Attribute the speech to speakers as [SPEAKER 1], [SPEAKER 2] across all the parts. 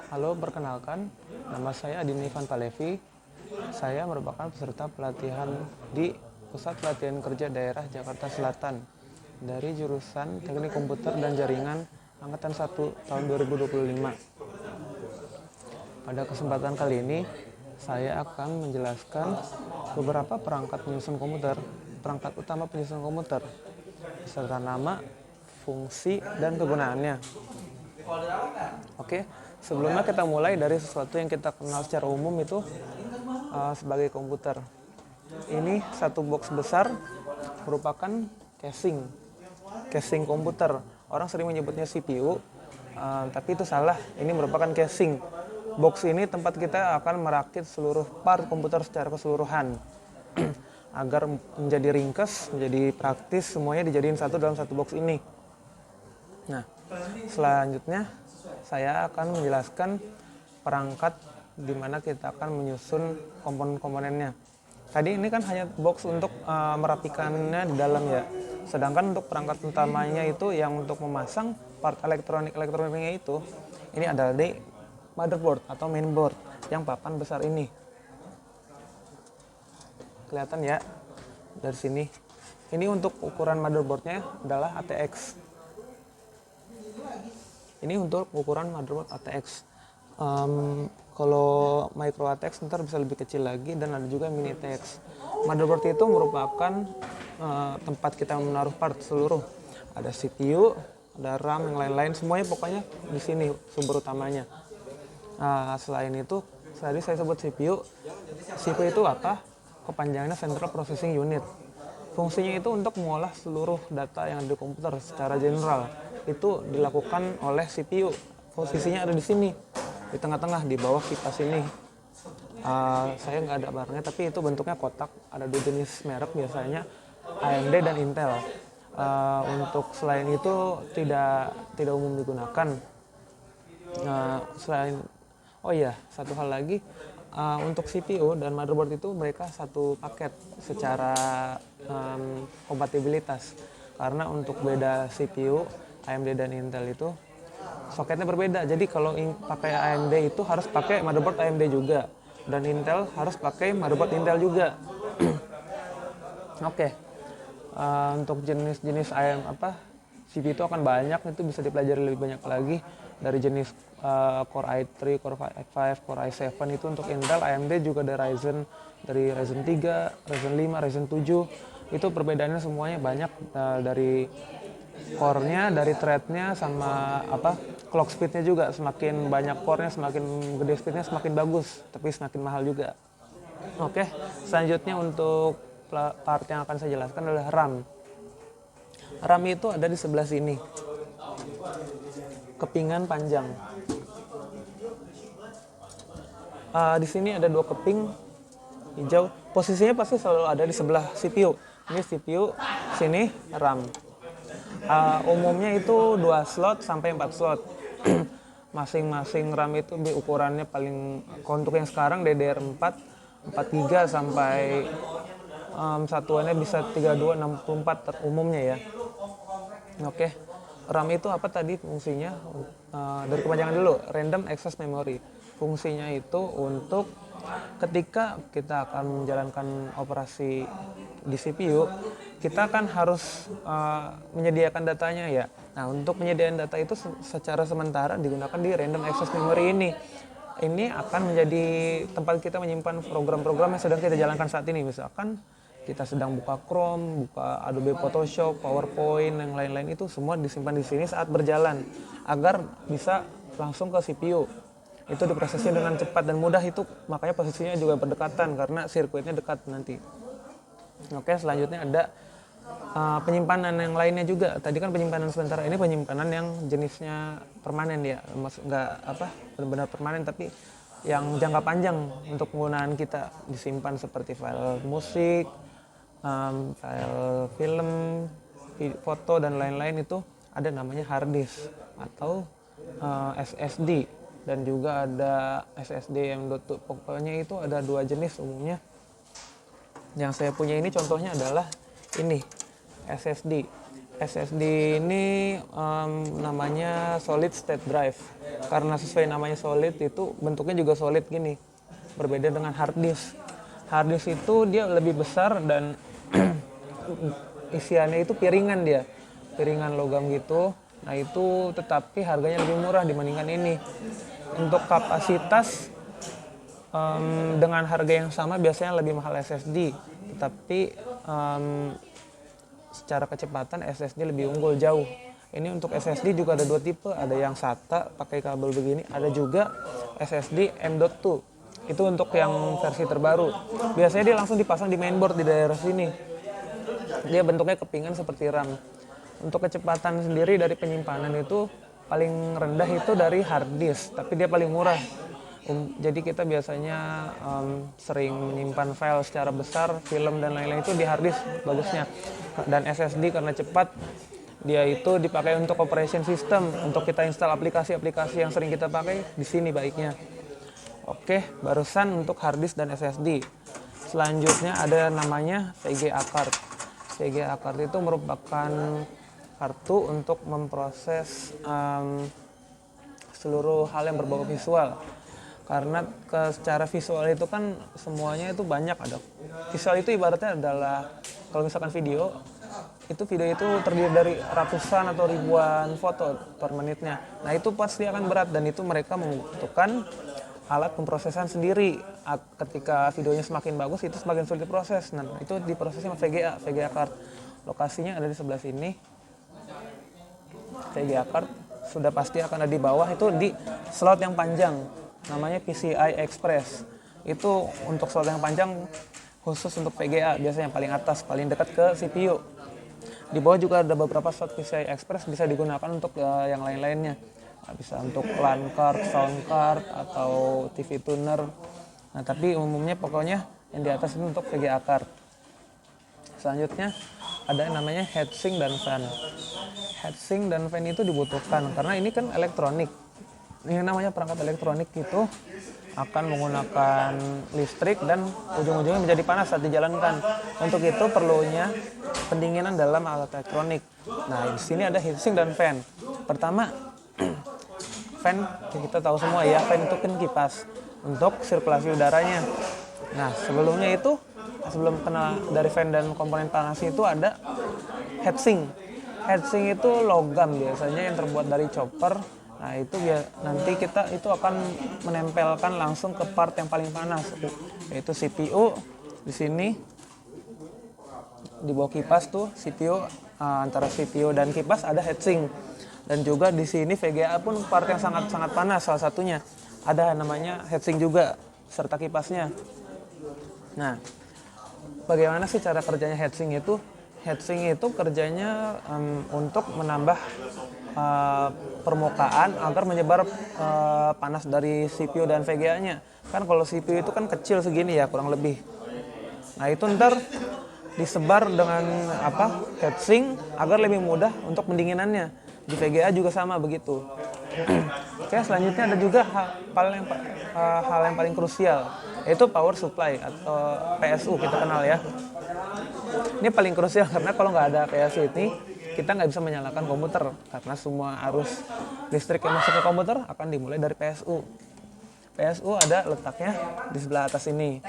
[SPEAKER 1] Halo, perkenalkan, nama saya Adin Ivan Palevi. Saya merupakan peserta pelatihan di Pusat Pelatihan Kerja Daerah Jakarta Selatan dari jurusan Teknik Komputer dan Jaringan Angkatan 1 tahun 2025. Pada kesempatan kali ini, saya akan menjelaskan beberapa perangkat penyusun komputer, perangkat utama penyusun komputer, beserta nama, fungsi, dan kegunaannya. Oke, sebelumnya kita mulai dari sesuatu yang kita kenal secara umum itu sebagai komputer. Ini satu box besar merupakan casing komputer. Orang sering menyebutnya CPU, tapi itu salah. Ini merupakan casing. Box ini tempat kita akan merakit seluruh part komputer secara keseluruhan. Agar menjadi ringkas, menjadi praktis, semuanya dijadiin satu dalam satu box ini. Nah, selanjutnya saya akan menjelaskan perangkat di mana kita akan menyusun komponen-komponennya. Tadi ini kan hanya box untuk merapikannya di dalam ya. Sedangkan untuk perangkat utamanya itu yang untuk memasang part elektroniknya itu, ini adalah di motherboard atau mainboard yang papan besar ini. Kelihatan ya dari sini. Ini untuk ukuran motherboardnya adalah ATX. Ini untuk ukuran motherboard ATX. Kalau micro ATX ntar bisa lebih kecil lagi, dan ada juga mini ATX. Motherboard itu merupakan tempat kita menaruh part seluruh. Ada CPU, ada RAM, yang lain-lain, semuanya pokoknya di sini sumber utamanya. Selain itu, tadi saya sebut CPU. CPU itu apa? Kepanjangannya Central Processing Unit. Fungsinya itu untuk mengolah seluruh data yang ada di komputer secara general. Itu dilakukan oleh CPU. Posisinya ada di sini, di tengah-tengah, di bawah kipas ini. Saya nggak ada barangnya, tapi itu bentuknya kotak. Ada dua jenis merek biasanya, AMD dan Intel. Untuk selain itu tidak umum digunakan. Satu hal lagi, untuk CPU dan motherboard itu mereka satu paket secara kompatibilitas. Karena untuk beda CPU AMD dan Intel itu soketnya berbeda. Jadi kalau pakai AMD itu harus pakai motherboard AMD juga, dan Intel harus pakai motherboard Intel juga. Oke. Untuk jenis-jenis CPU itu akan banyak, itu bisa dipelajari lebih banyak lagi dari jenis Core i3, Core i5, Core i7 itu untuk Intel. AMD juga ada Ryzen, dari Ryzen 3, Ryzen 5, Ryzen 7. Itu perbedaannya semuanya banyak, dari core-nya, dari thread-nya, sama clock speed-nya juga. Semakin banyak core-nya, semakin gede speed-nya, semakin bagus, tapi semakin mahal juga. Oke, selanjutnya untuk part yang akan saya jelaskan adalah RAM. RAM itu ada di sebelah sini, kepingan panjang. Di sini ada dua keping hijau. Posisinya pasti selalu ada di sebelah CPU. Ini CPU, sini RAM. Umumnya itu 2 slot sampai 4 slot. Masing-masing RAM itu di ukurannya paling, untuk yang sekarang DDR4 43 sampai satuannya bisa 3264 umumnya ya. Oke. RAM itu apa tadi fungsinya? Dari kepanjangan dulu, Random Access Memory. Fungsinya itu untuk ketika kita akan menjalankan operasi di CPU, kita kan harus menyediakan datanya ya. Nah, untuk penyediaan data itu secara sementara digunakan di Random Access Memory ini. Ini akan menjadi tempat kita menyimpan program-program yang sedang kita jalankan saat ini. Misalkan kita sedang buka Chrome, buka Adobe Photoshop, PowerPoint, yang lain-lain, itu semua disimpan di sini saat berjalan agar bisa langsung ke CPU. Itu diprosesnya dengan cepat dan mudah, itu makanya posisinya juga berdekatan karena sirkuitnya dekat nanti. Oke, selanjutnya ada penyimpanan yang lainnya juga. Tadi kan penyimpanan sementara, ini penyimpanan yang jenisnya permanen ya, nggak benar-benar permanen, tapi yang jangka panjang untuk penggunaan kita, disimpan seperti file musik, file film, foto, dan lain-lain. Itu ada namanya hard disk atau SSD, dan juga ada SSD yang pokoknya itu ada dua jenis umumnya. Yang saya punya ini contohnya adalah ini SSD. SSD ini namanya solid state drive. Karena sesuai namanya solid itu bentuknya juga solid gini. Berbeda dengan hard disk. Hard disk itu dia lebih besar dan isiannya itu piringan dia. Piringan logam gitu. Nah itu tetapi harganya lebih murah dibandingkan ini. Untuk kapasitas dengan harga yang sama biasanya lebih mahal SSD. Tetapi secara kecepatan SSD lebih unggul jauh. Ini untuk SSD juga ada dua tipe, ada yang SATA pakai kabel begini, ada juga SSD M.2. Itu untuk yang versi terbaru. Biasanya dia langsung dipasang di mainboard di daerah sini. Dia bentuknya kepingan seperti RAM. Untuk kecepatan sendiri dari penyimpanan itu paling rendah itu dari hard disk, tapi dia paling murah. Jadi kita biasanya sering menyimpan file secara besar, film dan lain-lain itu di hard disk bagusnya. Dan SSD karena cepat, dia itu dipakai untuk operation system, untuk kita install aplikasi-aplikasi yang sering kita pakai di sini baiknya. Oke, barusan untuk hard disk dan SSD. Selanjutnya ada namanya VGA card. VGA card itu merupakan kartu untuk memproses seluruh hal yang berbau visual. Karena secara visual itu kan semuanya itu banyak ada. Visual itu ibaratnya adalah kalau misalkan video itu terdiri dari ratusan atau ribuan foto per menitnya. Nah itu pasti akan berat dan itu mereka membutuhkan alat pemrosesan sendiri. Ketika videonya semakin bagus itu semakin sulit diproses. Nah itu diprosesnya sama VGA card. Lokasinya ada di sebelah sini. VGA card sudah pasti akan ada di bawah itu di slot yang panjang. Namanya PCI Express. Itu untuk slot yang panjang khusus untuk VGA, biasanya yang paling atas, paling dekat ke CPU. Di bawah juga ada beberapa slot PCI Express bisa digunakan untuk yang lain-lainnya. Bisa untuk LAN card, sound card, atau TV tuner. Nah, tapi umumnya pokoknya yang di atas itu untuk VGA card. Selanjutnya ada yang namanya heatsink dan fan. Heatsink dan fan itu dibutuhkan karena ini kan elektronik. Yang namanya perangkat elektronik itu akan menggunakan listrik dan ujung-ujungnya menjadi panas saat dijalankan. Untuk itu perlunya pendinginan dalam alat elektronik. Nah, di sini ada heatsink dan fan. Pertama, fan kita tahu semua ya, fan itu kan kipas untuk sirkulasi udaranya. Nah, sebelum kena dari fan dan komponen panas itu ada heatsink. Heatsink itu logam biasanya yang terbuat dari chopper. Nah itu nanti kita itu akan menempelkan langsung ke part yang paling panas, yaitu CPU. Di sini di bawah kipas tuh CPU, antara CPU dan kipas ada heatsink. Dan juga di sini VGA pun part yang sangat panas, salah satunya ada namanya heatsink juga serta kipasnya. Nah, bagaimana sih cara kerjanya heatsink itu? Heatsink itu kerjanya untuk menambah permukaan agar menyebar panas dari CPU dan VGA-nya. Kan kalau CPU itu kan kecil segini ya kurang lebih. Nah itu ntar disebar dengan heatsink agar lebih mudah untuk pendinginannya. Di VGA juga sama begitu. Oke, selanjutnya ada juga hal yang paling krusial, yaitu power supply atau PSU kita kenal ya. Ini paling krusial karena kalau nggak ada PSU ini kita nggak bisa menyalakan komputer karena semua arus listrik yang masuk ke komputer akan dimulai dari PSU. PSU ada letaknya di sebelah atas ini.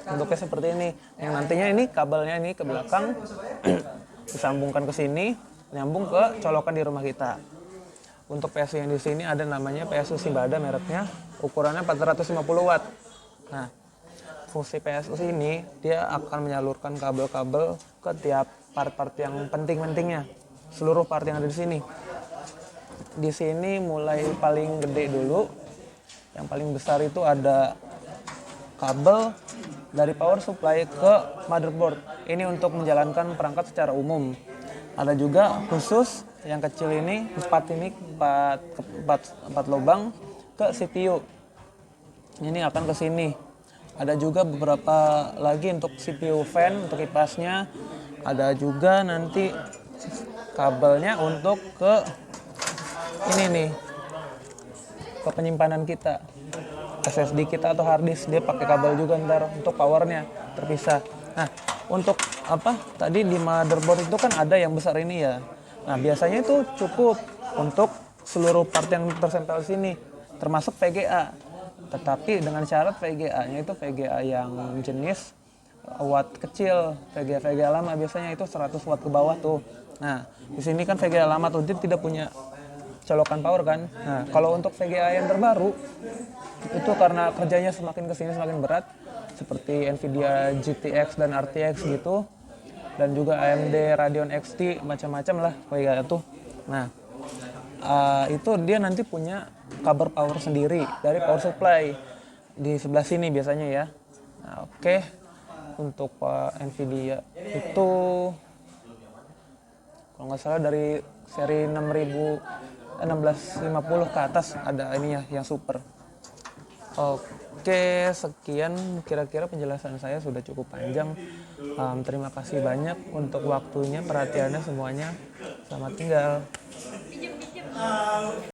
[SPEAKER 1] Bentuknya seperti ini. Yang nantinya ini kabelnya ini ke belakang disambungkan ke sini, nyambung ke colokan di rumah kita. Untuk PSU yang di sini ada namanya PSU Simbada mereknya, ukurannya 450 watt. Nah, fungsi PSU ini dia akan menyalurkan kabel-kabel ke tiap part-part yang penting-pentingnya, seluruh part yang ada di sini. Di sini mulai paling gede dulu, yang paling besar itu ada kabel dari power supply ke motherboard. Ini untuk menjalankan perangkat secara umum. Ada juga khusus yang kecil ini, 4 lubang ke CPU. Ini akan ke sini. Ada juga beberapa lagi untuk CPU fan, untuk kipasnya. Ada juga nanti kabelnya untuk ke ini nih, ke penyimpanan kita, SSD kita atau hard disk. Dia pakai kabel juga ntar untuk powernya terpisah. Nah, untuk apa tadi di motherboard itu kan ada yang besar ini ya. Nah biasanya itu cukup untuk seluruh part yang tersempel sini, termasuk VGA. Tetapi dengan syarat VGA-nya itu VGA yang jenis watt kecil. VGA lama biasanya itu 100 watt ke bawah tuh. Nah di sini kan VGA lama tuh dia tidak punya colokan power kan. Nah kalau untuk VGA yang terbaru itu karena kerjanya semakin kesini semakin berat, seperti Nvidia GTX dan RTX gitu, dan juga AMD Radeon XT, macam-macam lah VGA tuh. Nah itu dia nanti punya kabel power sendiri dari power supply di sebelah sini biasanya ya. Nah, oke. Untuk Nvidia itu kalau nggak salah dari seri 1650 ke atas ada ini ya yang super. Oke, sekian kira-kira penjelasan saya sudah cukup panjang. Terima kasih banyak untuk waktunya, perhatiannya semuanya. Selamat tinggal.